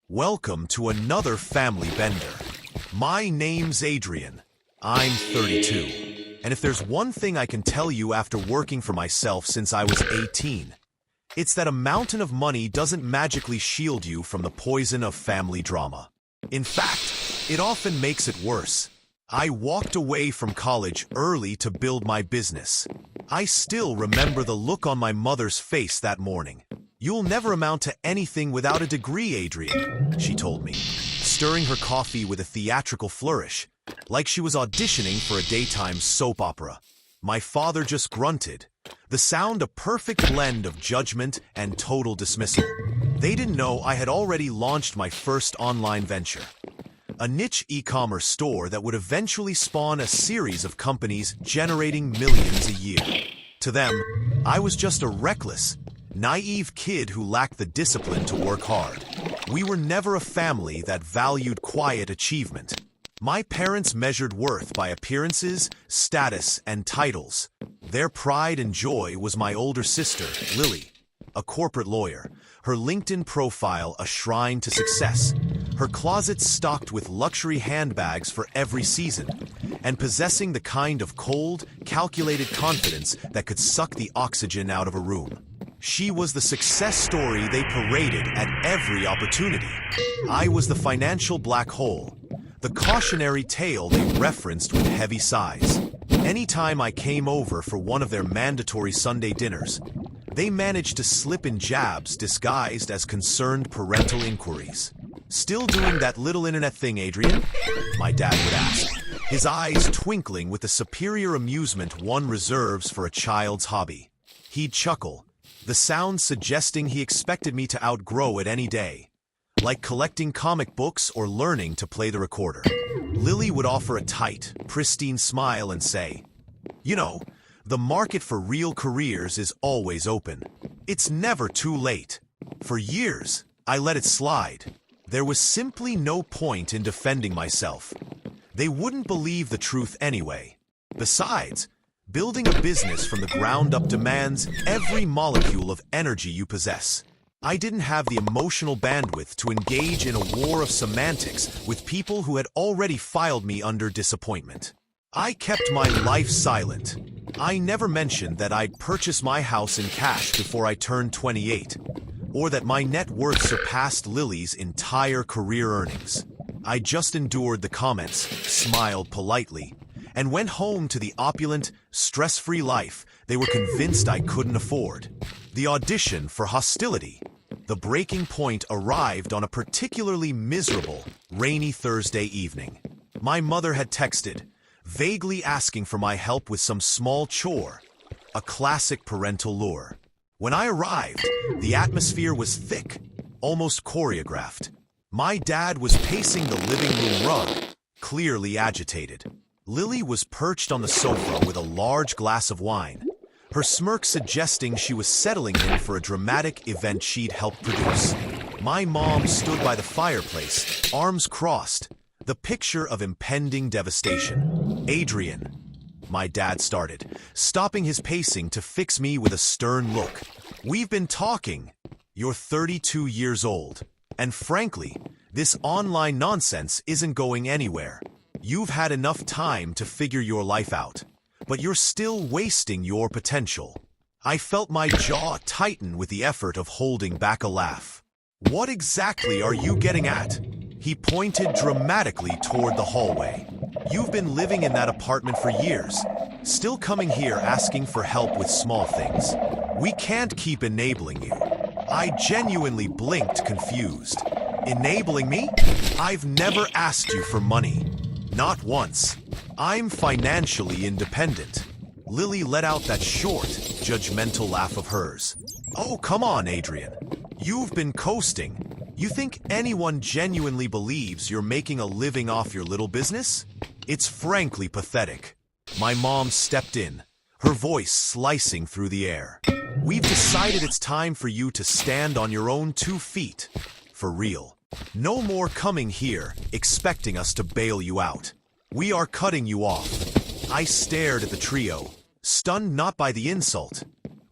Welcome to another family bender. My name's Adrian. I'm 32. And if there's one thing I can tell you after working for myself since I was 18, it's that a mountain of money doesn't magically shield you from the poison of family drama. In fact, it often makes it worse. I walked away from college early to build my business. I still remember the look on my mother's face that morning. "You'll never amount to anything without a degree, Adrian," she told me, stirring her coffee with a theatrical flourish, like she was auditioning for a daytime soap opera. My father just grunted, the sound a perfect blend of judgment and total dismissal. They didn't know I had already launched my first online venture, a niche e-commerce store that would eventually spawn a series of companies generating millions a year. To them, I was just a reckless, naive kid who lacked the discipline to work hard. We were never a family that valued quiet achievement. My parents measured worth by appearances, status, and titles. Their pride and joy was my older sister, Lily, a corporate lawyer, her LinkedIn profile a shrine to success, her closet stocked with luxury handbags for every season, and possessing the kind of cold, calculated confidence that could suck the oxygen out of a room. She was the success story they paraded at every opportunity. I was the financial black hole, the cautionary tale they referenced with heavy sighs. Anytime I came over for one of their mandatory Sunday dinners, they managed to slip in jabs disguised as concerned parental inquiries. "Still doing that little internet thing, Adrian?" my dad would ask, his eyes twinkling with the superior amusement one reserves for a child's hobby. He'd chuckle, the sound suggesting he expected me to outgrow it any day, like collecting comic books or learning to play the recorder. Lily would offer a tight, pristine smile and say, "You know, the market for real careers is always open. It's never too late." For years, I let it slide. There was simply no point in defending myself. They wouldn't believe the truth anyway. Besides, building a business from the ground up demands every molecule of energy you possess. I didn't have the emotional bandwidth to engage in a war of semantics with people who had already filed me under disappointment. I kept my life silent. I never mentioned that I'd purchased my house in cash before I turned 28, or that my net worth surpassed Lily's entire career earnings. I just endured the comments, smiled politely, and went home to the opulent, stress-free life they were convinced I couldn't afford. The audition for hostility, the breaking point, arrived on a particularly miserable, rainy Thursday evening. My mother had texted, vaguely asking for my help with some small chore, a classic parental lure. When I arrived, the atmosphere was thick, almost choreographed. My dad was pacing the living room rug, clearly agitated. Lily was perched on the sofa with a large glass of wine, her smirk suggesting she was settling in for a dramatic event she'd helped produce. My mom stood by the fireplace, arms crossed, the picture of impending devastation. "Adrian," my dad started, stopping his pacing to fix me with a stern look. "We've been talking. You're 32 years old. And frankly, this online nonsense isn't going anywhere. You've had enough time to figure your life out, but you're still wasting your potential." I felt my jaw tighten with the effort of holding back a laugh. "What exactly are you getting at?" He pointed dramatically toward the hallway. "You've been living in that apartment for years, still coming here asking for help with small things. We can't keep enabling you." I genuinely blinked, confused. "Enabling me? I've never asked you for money. Not once. I'm financially independent." Lily let out that short, judgmental laugh of hers. "Oh, come on, Adrian. You've been coasting. You think anyone genuinely believes you're making a living off your little business? It's frankly pathetic." My mom stepped in, her voice slicing through the air. "We've decided it's time for you to stand on your own 2 feet. For real. No more coming here expecting us to bail you out. We are cutting you off." I stared at the trio, stunned not by the insult,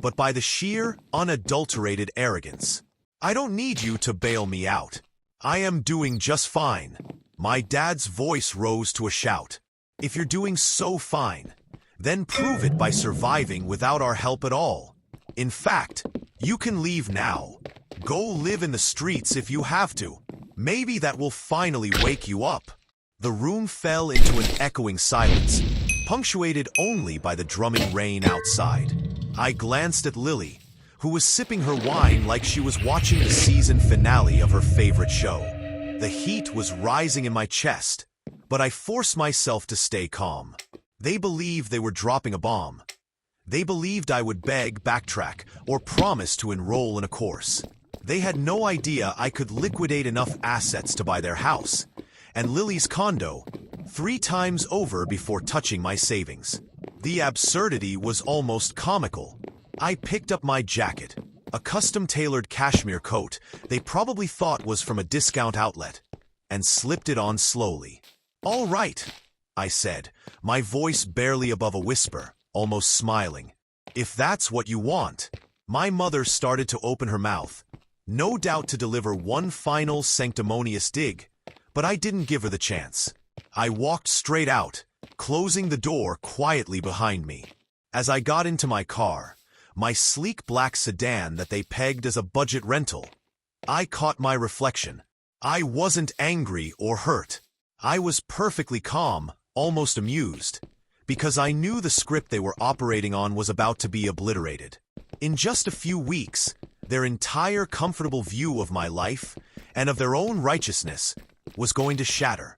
but by the sheer, unadulterated arrogance. "I don't need you to bail me out. I am doing just fine. My dad's voice rose to a shout. If you're doing so fine, then prove it by surviving without our help at all. In fact, you can leave now. Go live in the streets if you have to. Maybe that will finally wake you up. The room fell into an echoing silence, punctuated only by the drumming rain outside. I glanced at Lily, who was sipping her wine like she was watching the season finale of her favorite show. The heat was rising in my chest, but I forced myself to stay calm. They believed they were dropping a bomb. They believed I would beg, backtrack, or promise to enroll in a course. They had no idea I could liquidate enough assets to buy their house, and Lily's condo, 3 times over before touching my savings. The absurdity was almost comical. I picked up my jacket, a custom-tailored cashmere coat they probably thought was from a discount outlet, and slipped it on slowly. "All right," I said, my voice barely above a whisper, almost smiling. "If that's what you want." My mother started to open her mouth, no doubt to deliver one final sanctimonious dig, but I didn't give her the chance. I walked straight out, closing the door quietly behind me. As I got into my car, my sleek black sedan that they pegged as a budget rental, I caught my reflection. I wasn't angry or hurt. I was perfectly calm, almost amused, because I knew the script they were operating on was about to be obliterated. In just a few weeks, their entire comfortable view of my life and of their own righteousness was going to shatter.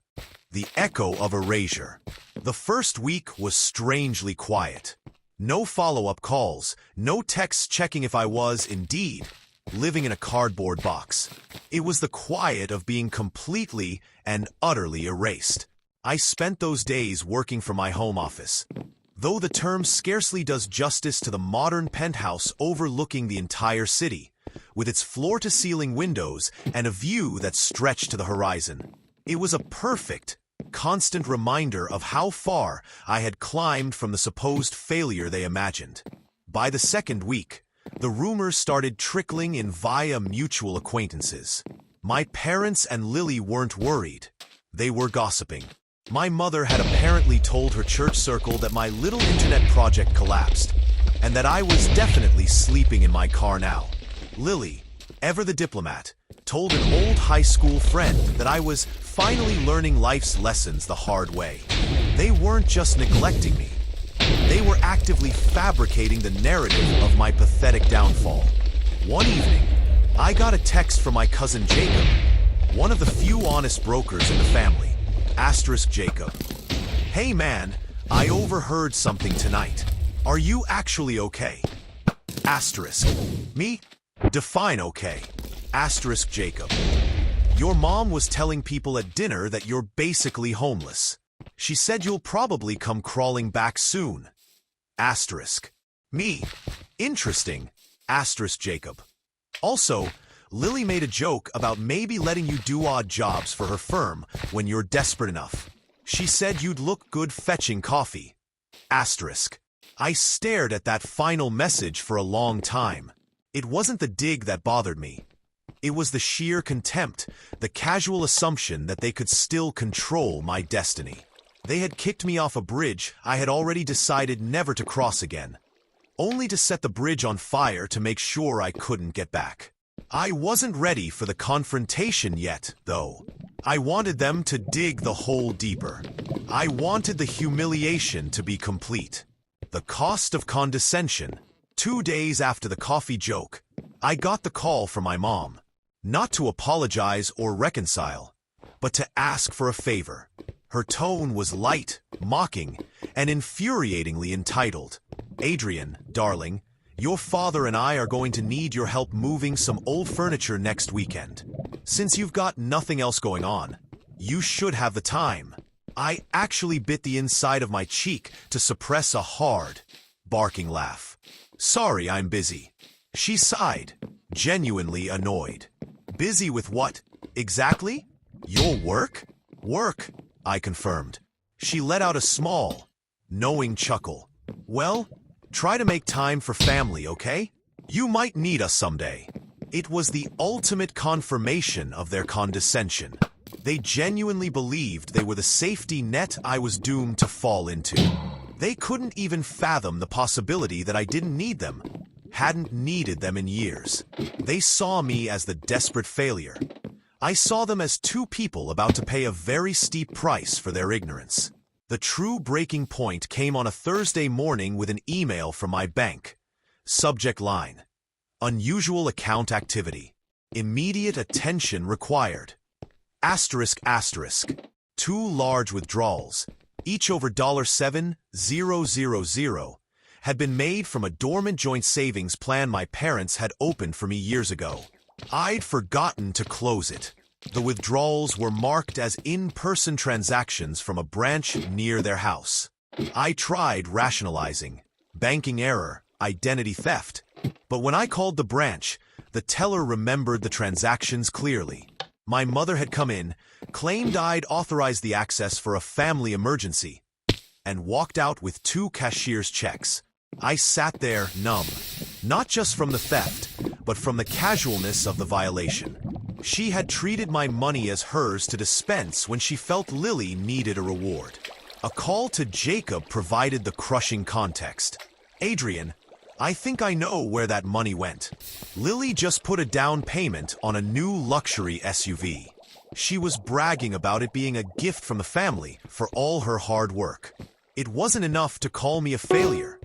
The echo of erasure. The first week was strangely quiet. No follow-up calls, no texts checking if I was, indeed, living in a cardboard box. It was the quiet of being completely and utterly erased. I spent those days working from my home office. Though the term scarcely does justice to the modern penthouse overlooking the entire city, with its floor-to-ceiling windows and a view that stretched to the horizon. It was a perfect, constant reminder of how far I had climbed from the supposed failure they imagined. By the second week, the rumors started trickling in via mutual acquaintances. My parents and Lily weren't worried. They were gossiping. My mother had apparently told her church circle that my little internet project collapsed, and that I was definitely sleeping in my car now. Lily, ever the diplomat, told an old high school friend that I was finally learning life's lessons the hard way. They weren't just neglecting me. They were actively fabricating the narrative of my pathetic downfall. One evening, I got a text from my cousin Jacob, one of the few honest brokers in the family. Jacob. "Hey man, I overheard something tonight. Are you actually okay?" Me? Define okay. Jacob. "Your mom was telling people at dinner that you're basically homeless. She said you'll probably come crawling back soon." Me. Interesting. Jacob. "Also, Lily made a joke about maybe letting you do odd jobs for her firm when you're desperate enough. She said you'd look good fetching coffee." I stared at that final message for a long time. It wasn't the dig that bothered me. It was the sheer contempt, the casual assumption that they could still control my destiny. They had kicked me off a bridge I had already decided never to cross again, only to set the bridge on fire to make sure I couldn't get back. I wasn't ready for the confrontation yet, though. I wanted them to dig the hole deeper. I wanted the humiliation to be complete. The cost of condescension. 2 days after the coffee joke, I got the call from my mom. Not to apologize or reconcile, but to ask for a favor. Her tone was light, mocking, and infuriatingly entitled. "Adrian, darling, your father and I are going to need your help moving some old furniture next weekend. Since you've got nothing else going on, you should have the time." I actually bit the inside of my cheek to suppress a hard, barking laugh. "Sorry, I'm busy." She sighed, genuinely annoyed. "Busy with what, exactly?" "Your work?" "Work," I confirmed. She let out a small, knowing chuckle. "Well, try to make time for family, okay? You might need us someday." It was the ultimate confirmation of their condescension. They genuinely believed they were the safety net I was doomed to fall into. They couldn't even fathom the possibility that I didn't need them, hadn't needed them in years. They saw me as the desperate failure. I saw them as two people about to pay a very steep price for their ignorance. The true breaking point came on a Thursday morning with an email from my bank. Subject line: unusual account activity. Immediate attention required. Asterisk asterisk. Two large withdrawals, each over $7,000, had been made from a dormant joint savings plan my parents had opened for me years ago. I'd forgotten to close it. The withdrawals were marked as in-person transactions from a branch near their house. I tried rationalizing. Banking error, identity theft. But when I called the branch, the teller remembered the transactions clearly. My mother had come in, claimed I'd authorized the access for a family emergency, and walked out with 2 cashier's checks. I sat there numb, not just from the theft, but from the casualness of the violation. She had treated my money as hers to dispense when she felt Lily needed a reward. A call to Jacob provided the crushing context. Adrian, I think I know where that money went. Lily just put a down payment on a new luxury SUV. She was bragging about it being a gift from the family for all her hard work. It wasn't enough to call me a failure.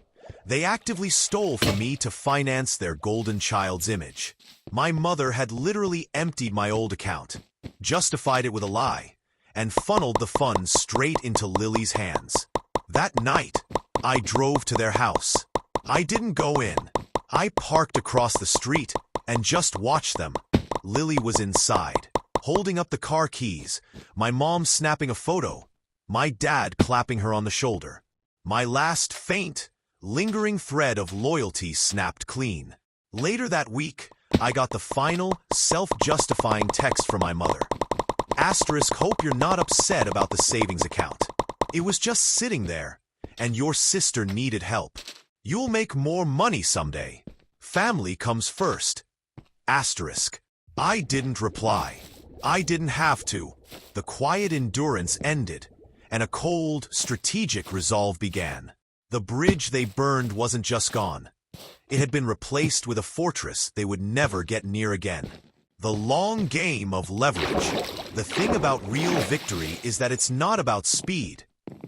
They actively stole from me to finance their golden child's image. My mother had literally emptied my old account, justified it with a lie, and funneled the funds straight into Lily's hands. That night, I drove to their house. I didn't go in. I parked across the street and just watched them. Lily was inside, holding up the car keys, my mom snapping a photo, my dad clapping her on the shoulder. My last faint, lingering thread of loyalty snapped clean. Later that week, I got the final, self-justifying text from my mother. Asterisk, hope you're not upset about the savings account. It was just sitting there, and your sister needed help. You'll make more money someday. Family comes first. Asterisk. I didn't reply. I didn't have to. The quiet endurance ended, and a cold, strategic resolve began. The bridge they burned wasn't just gone. It had been replaced with a fortress they would never get near again. The long game of leverage. The thing about real victory is that it's not about speed.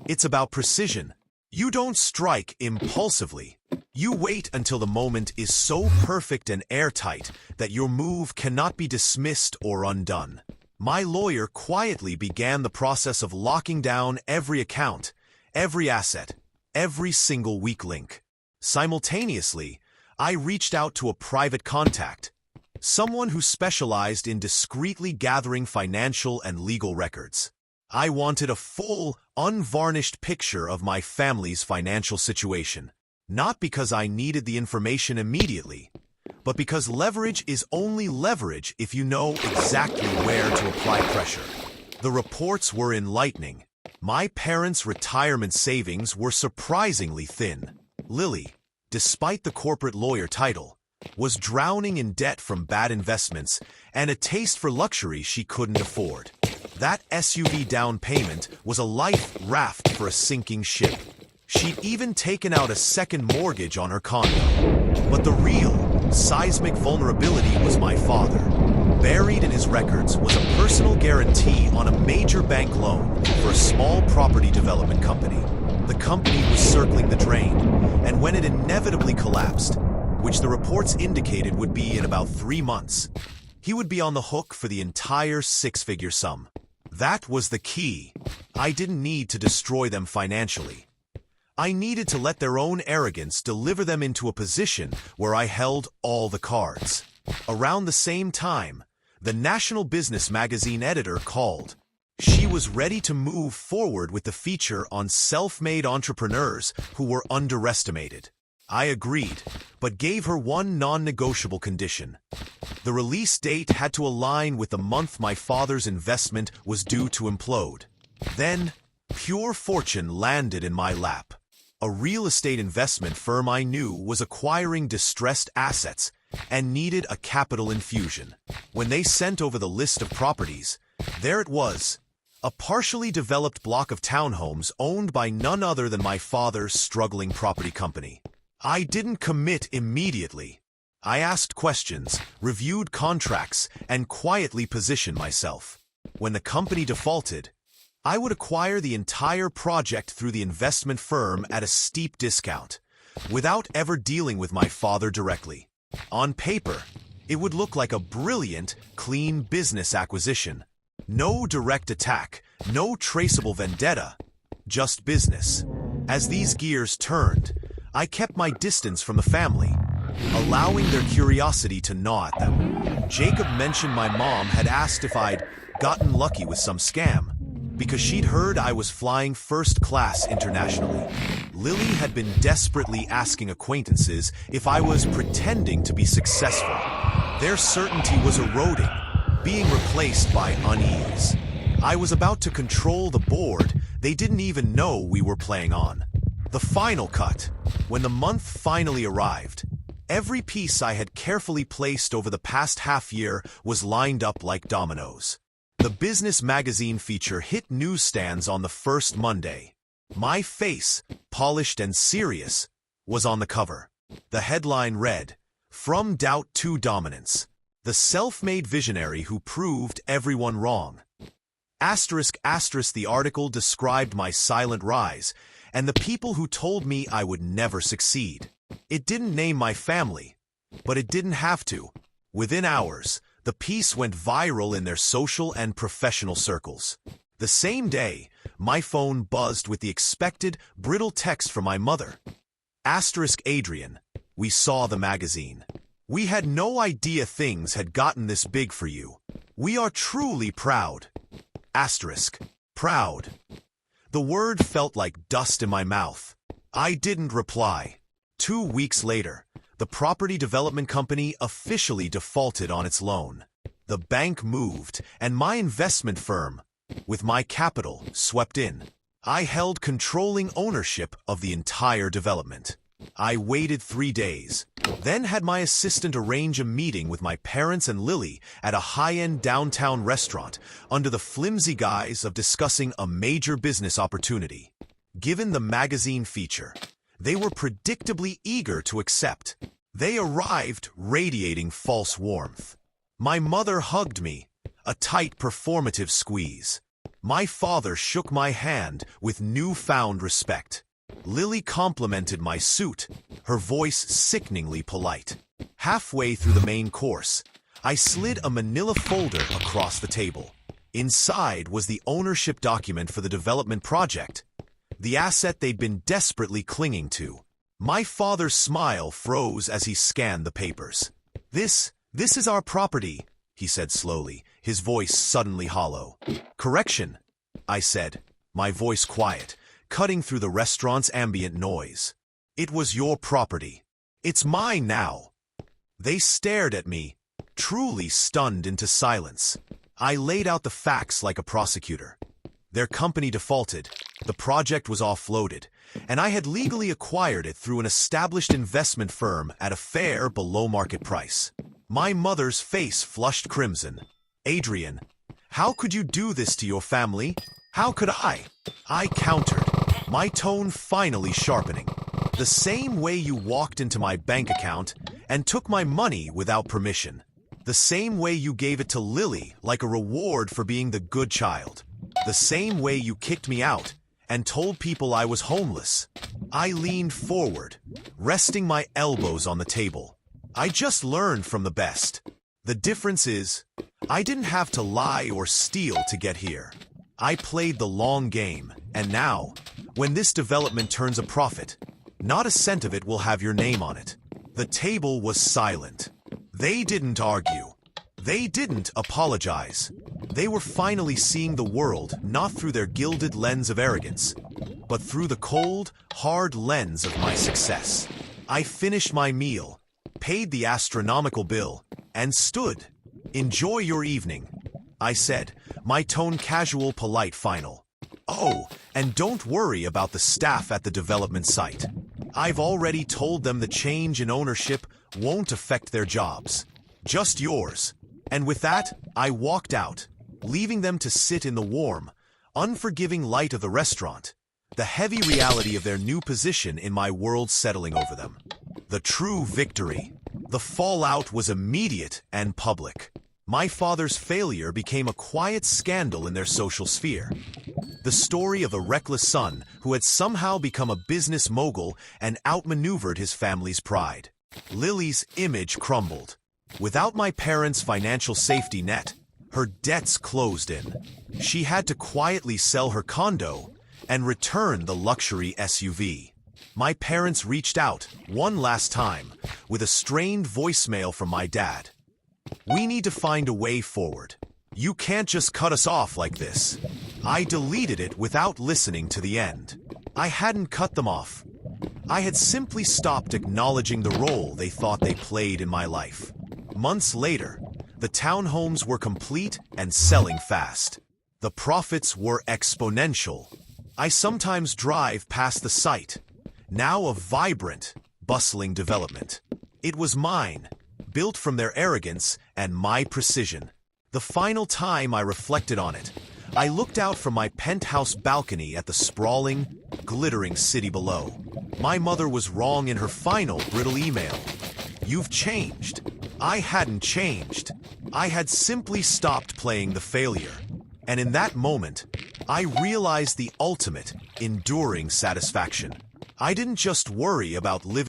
It's about precision. You don't strike impulsively. You wait until the moment is so perfect and airtight that your move cannot be dismissed or undone. My lawyer quietly began the process of locking down every account, every asset, every single weak link. Simultaneously, I reached out to a private contact, someone who specialized in discreetly gathering financial and legal records. I wanted a full, unvarnished picture of my family's financial situation, not because I needed the information immediately, but because leverage is only leverage if you know exactly where to apply pressure. The reports were enlightening. My parents' retirement savings were surprisingly thin. Lily, despite the corporate lawyer title, was drowning in debt from bad investments and a taste for luxury she couldn't afford. That SUV down payment was a life raft for a sinking ship. She'd even taken out a second mortgage on her condo. But the real, seismic vulnerability was my father. Buried in his records was a personal guarantee on a major bank loan for a small property development company. The company was circling the drain, and when it inevitably collapsed, which the reports indicated would be in about 3 months, he would be on the hook for the entire 6-figure sum. That was the key. I didn't need to destroy them financially. I needed to let their own arrogance deliver them into a position where I held all the cards. Around the same time, the National Business Magazine editor called. She was ready to move forward with the feature on self-made entrepreneurs who were underestimated. I agreed, but gave her one non-negotiable condition. The release date had to align with the month my father's investment was due to implode. Then, pure fortune landed in my lap. A real estate investment firm I knew was acquiring distressed assets and needed a capital infusion. When they sent over the list of properties, there it was, a partially developed block of townhomes owned by none other than my father's struggling property company. I didn't commit immediately. I asked questions, reviewed contracts, and quietly positioned myself. When the company defaulted, I would acquire the entire project through the investment firm at a steep discount, without ever dealing with my father directly. On paper, it would look like a brilliant, clean business acquisition. No direct attack, no traceable vendetta, just business. As these gears turned, I kept my distance from the family, allowing their curiosity to gnaw at them. Jacob mentioned my mom had asked if I'd gotten lucky with some scam, because she'd heard I was flying first class internationally. Lily had been desperately asking acquaintances if I was pretending to be successful. Their certainty was eroding, being replaced by unease. I was about to control the board they didn't even know we were playing on. The final cut, when the month finally arrived, every piece I had carefully placed over the past half year was lined up like dominoes. The business magazine feature hit newsstands on the first Monday. My face, polished and serious, was on the cover. The headline read, "From Doubt to Dominance. The self-made visionary who proved everyone wrong." The article described my silent rise and the people who told me I would never succeed. It didn't name my family, but it didn't have to. Within hours, the piece went viral in their social and professional circles. The same day, my phone buzzed with the expected, brittle text from my mother. Adrian, we saw the magazine. We had no idea things had gotten this big for you. We are truly proud. Proud. The word felt like dust in my mouth. I didn't reply. 2 weeks later, the property development company officially defaulted on its loan. The bank moved, and my investment firm, with my capital, swept in. I held controlling ownership of the entire development. I waited 3 days, then had my assistant arrange a meeting with my parents and Lily at a high-end downtown restaurant under the flimsy guise of discussing a major business opportunity. Given the magazine feature, they were predictably eager to accept. They arrived radiating false warmth. My mother hugged me, a tight performative squeeze. My father shook my hand with newfound respect. Lily complimented my suit, her voice sickeningly polite. Halfway through the main course, I slid a manila folder across the table. Inside was the ownership document for the development project, the asset they'd been desperately clinging to. My father's smile froze as he scanned the papers. This is our property," he said slowly, his voice suddenly hollow. "Correction," I said, my voice quiet, cutting through the restaurant's ambient noise. "It was your property. It's mine now." They stared at me, truly stunned into silence. I laid out the facts like a prosecutor. Their company defaulted, the project was offloaded, and I had legally acquired it through an established investment firm at a fair below-market price. My mother's face flushed crimson. "Adrian, how could you do this to your family? How could I?" I countered, my tone finally sharpening. "The same way you walked into my bank account and took my money without permission. The same way you gave it to Lily like a reward for being the good child. The same way you kicked me out and told people I was homeless." I leaned forward, resting my elbows on the table. "I just learned from the best. The difference is, I didn't have to lie or steal to get here. I played the long game, and now, when this development turns a profit, not a cent of it will have your name on it." The table was silent. They didn't argue. They didn't apologize. They were finally seeing the world not through their gilded lens of arrogance, but through the cold, hard lens of my success. I finished my meal, paid the astronomical bill, and stood. "Enjoy your evening," I said, my tone casual, polite, final. "Oh, and don't worry about the staff at the development site. I've already told them the change in ownership won't affect their jobs. Just yours. And with that, I walked out, leaving them to sit in the warm, unforgiving light of the restaurant, the heavy reality of their new position in my world settling over them. The true victory. The fallout was immediate and public. My father's failure became a quiet scandal in their social sphere. The story of a reckless son who had somehow become a business mogul and outmaneuvered his family's pride. Lily's image crumbled. Without my parents' financial safety net, her debts closed in. She had to quietly sell her condo and return the luxury SUV. My parents reached out one last time with a strained voicemail from my dad. "We need to find a way forward. You can't just cut us off like this." I deleted it without listening to the end. I hadn't cut them off. I had simply stopped acknowledging the role they thought they played in my life. Months later, the townhomes were complete and selling fast. The profits were exponential. I sometimes drive past the site, now a vibrant, bustling development. It was mine, built from their arrogance and my precision. The final time I reflected on it, I looked out from my penthouse balcony at the sprawling, glittering city below. My mother was wrong in her final brittle email. "You've changed." I hadn't changed. I had simply stopped playing the failure. And in that moment, I realized the ultimate, enduring satisfaction. I didn't just worry about living